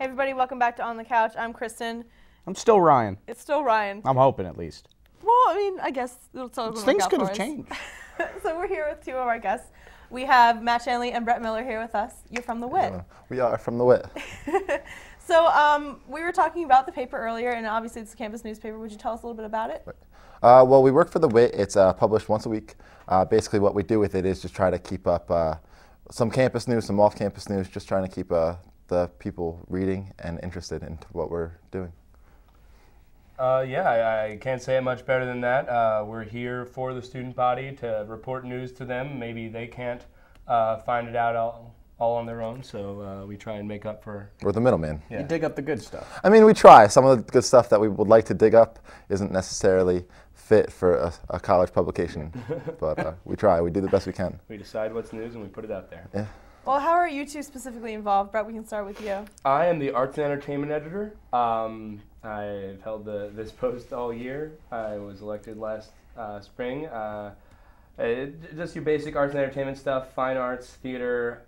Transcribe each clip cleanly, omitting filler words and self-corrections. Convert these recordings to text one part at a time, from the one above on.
Hey everybody, welcome back to On the Couch. I'm Kristen. I'm still Ryan. It's still Ryan. I'm hoping, at least. Well, I mean, I guess it'll still Things could have changed. So we're here with two of our guests. We have Matt Shanley and Brett Miller here with us. You're from the Whit. We are from the Whit. So we were talking about the paper earlier, and obviously it's a campus newspaper. Would you tell us a little bit about it? Well, we work for the Whit. It's published once a week. Basically, what we do with it is just try to keep up some campus news, some off-campus news, just trying to keep the people reading and interested in what we're doing. Yeah, I can't say it much better than that. We're here for the student body to report news to them. Maybe they can't find it out all on their own, so we try and make up for... We're the middleman. Yeah. You dig up the good stuff. I mean, we try. Some of the good stuff that we would like to dig up isn't necessarily fit for a college publication, but we try. We do the best we can. We decide what's news and we put it out there. Yeah. Well, how are you two specifically involved? Brett, we can start with you. I am the arts and entertainment editor. I've held this post all year. I was elected last spring. Just your basic arts and entertainment stuff, fine arts, theater,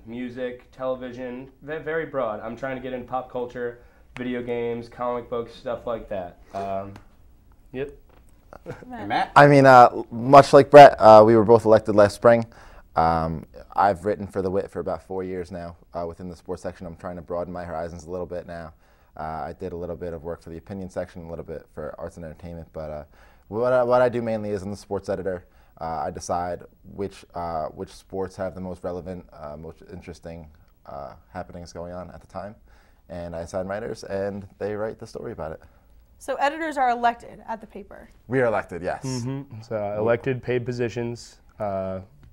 music, television, very broad. I'm trying to get into pop culture, video games, comic books, stuff like that. Yep. Matt? I mean, much like Brett, we were both elected last spring. I've written for the Whit for about 4 years now within the sports section. I'm trying to broaden my horizons a little bit now. I did a little bit of work for the opinion section, a little bit for arts and entertainment, but what I do mainly is I'm the sports editor. I decide which sports have the most relevant, most interesting happenings going on at the time, and I assign writers, and they write the story about it. So editors are elected at the paper. We are elected, yes. Mm-hmm. So elected, paid positions.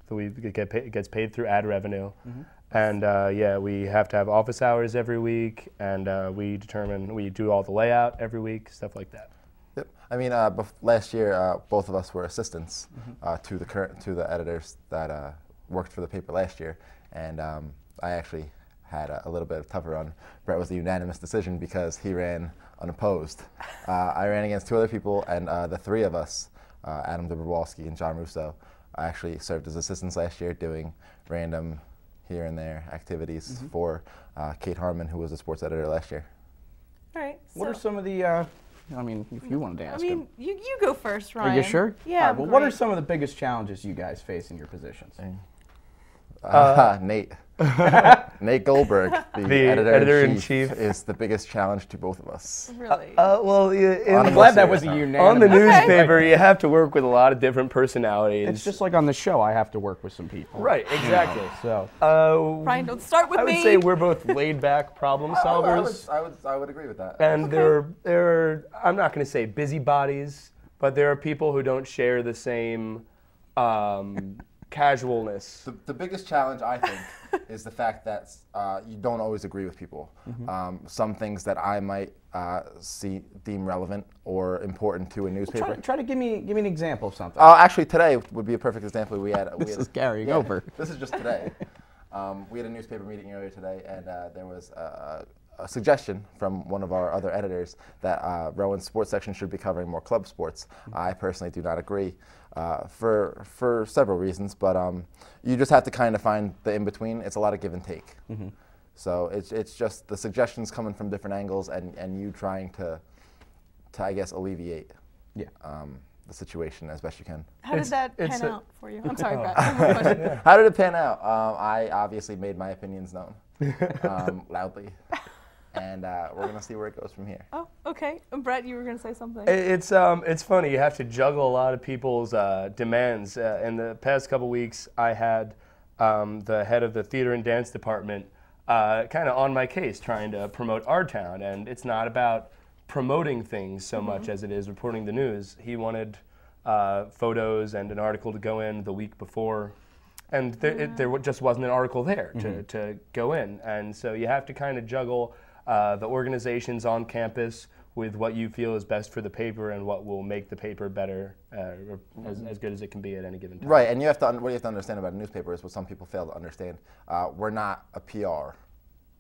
It gets paid through ad revenue. Mm-hmm. And yeah, we have to have office hours every week, and we do all the layout every week, stuff like that. Yep. I mean, last year, both of us were assistants to the editors that worked for the paper last year, and I actually had a little bit of tougher run. Brett was a unanimous decision because he ran unopposed. I ran against two other people, and the three of us, Adam Dobrowolski and John Russo, I actually served as assistants last year doing random here and there activities for Kate Harmon, who was a sports editor last year. All right. What are some of the, I mean, if you wanted to ask him. you go first, Ryan. Are you sure? Yeah. Well, what are some of the biggest challenges you guys face in your positions? Nate. Nate Goldberg, the editor-in-chief, is the biggest challenge to both of us. Really? Well, I'm glad that was a unanimous. On the newspaper, you have to work with a lot of different personalities. It's just like on the show, I have to work with some people. Right, exactly. So, Ryan, don't start with me. I would say we're both laid-back problem solvers. I would agree with that. And there are, I'm not going to say busybodies, but there are people who don't share the same casualness. The biggest challenge, I think, is the fact that you don't always agree with people. Some things that I might deem relevant or important to a newspaper. try to give me an example of something. Actually, today would be a perfect example. This is carrying over. This is just today. We had a newspaper meeting earlier today, and there was a suggestion from one of our other editors that Rowan's sports section should be covering more club sports. I personally do not agree for several reasons, but you just have to kind of find the in-between. It's a lot of give and take. So it's just the suggestions coming from different angles and you trying to I guess, alleviate the situation as best you can. How did that pan out for you? I'm sorry, Brett. One more question. How did it pan out? I obviously made my opinions known loudly. And we're going to see where it goes from here. Oh, okay. Brett, you were going to say something. It's funny. You have to juggle a lot of people's demands. In the past couple weeks, I had the head of the theater and dance department kind of on my case trying to promote our town. And it's not about promoting things so much as it is reporting the news. He wanted photos and an article to go in the week before. And there just wasn't an article there to go in. And so you have to kind of juggle the organizations on campus with what you feel is best for the paper and what will make the paper better, as good as it can be at any given time. Right, and what you have to understand about a newspaper is what some people fail to understand. We're not a PR.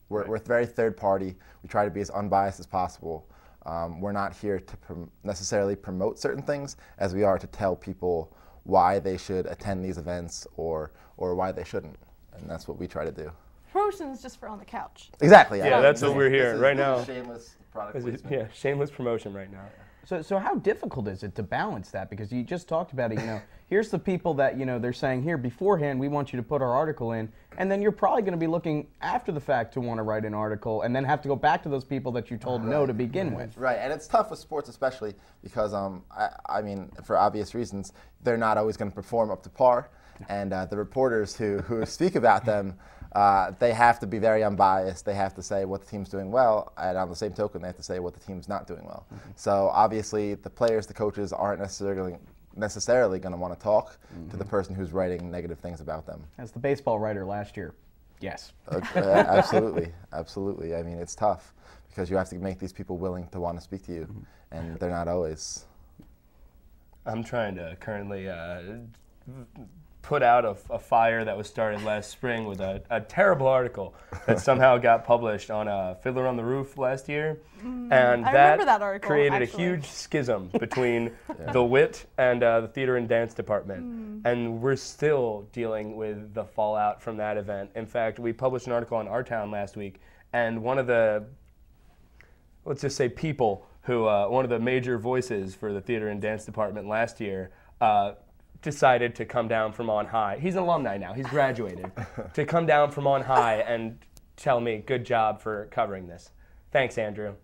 We're very third party. We try to be as unbiased as possible. We're not here to necessarily promote certain things as we are to tell people why they should attend these events or why they shouldn't. And that's what we try to do. promotion is just for on the couch. Exactly. Yeah, that's what we're This hearing is right now. Shameless product This is- placement. Yeah, shameless promotion right now. So how difficult is it to balance that? Because you just talked about it, here's the people that, they're saying here beforehand, we want you to put our article in, and then you're probably going to be looking after the fact to want to write an article, and then have to go back to those people that you told no to begin with. Right, and it's tough with sports especially because, I mean, for obvious reasons, they're not always going to perform up to par, and the reporters who speak about them, they have to be very unbiased. They have to say what the team's doing well, and on the same token, they have to say what the team's not doing well. So obviously, the players, the coaches aren't necessarily going to want to talk to the person who's writing negative things about them. As the baseball writer last year, yes. Absolutely, absolutely. I mean, it's tough because you have to make these people willing to want to speak to you, and they're not always. I'm trying to currently put out a fire that was started last spring with a terrible article that somehow got published on Fiddler on the Roof last year. And I remember that article, created actually. a huge schism between the Whit and the theater and dance department. And we're still dealing with the fallout from that event. In fact, we published an article on Our Town last week, and one of the, let's just say people who, one of the major voices for the theater and dance department last year, decided to come down from on high. He's an alumni now, he's graduated. To come down from on high and tell me, good job for covering this. Thanks, Andrew.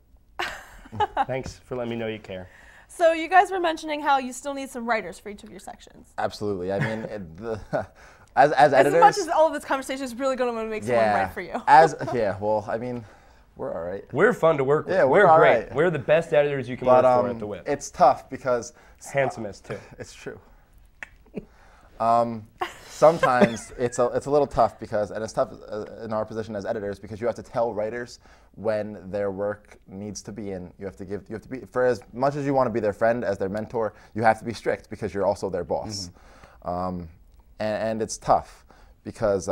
Thanks for letting me know you care. So you guys were mentioning how you still need some writers for each of your sections. Absolutely. I mean, as editors. As much as all of this conversation is really going to make someone write for you. Well, I mean, we're all right. We're fun to work with. Yeah, we're all great. right. We're the best editors you can work for at the Whip. It's tough because Handsomest, too. it's true. Sometimes it's a little tough because, and it's tough in our position as editors because you have to tell writers when their work needs to be in. You have to be, for as much as you want to be their friend, as their mentor, you have to be strict because you're also their boss. And it's tough because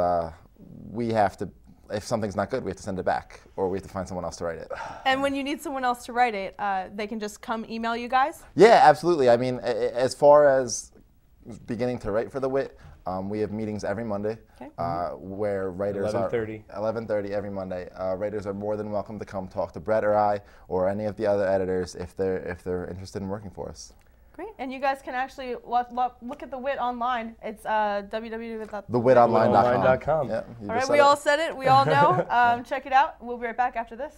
we have to, if something's not good, we have to send it back or we have to find someone else to write it. And when you need someone else to write it, they can just come email you guys? Yeah, absolutely. I mean, as far as beginning to write for the Whit, we have meetings every Monday where writers 11:30. 11:30 every Monday. Writers are more than welcome to come talk to Brett or I or any of the other editors if they're interested in working for us. Great. And you guys can actually look at the Whit online. It's thewhitonline.com. Thewhitonline.com. Yeah, all right, we all said it. We all know. Check it out. We'll be right back after this.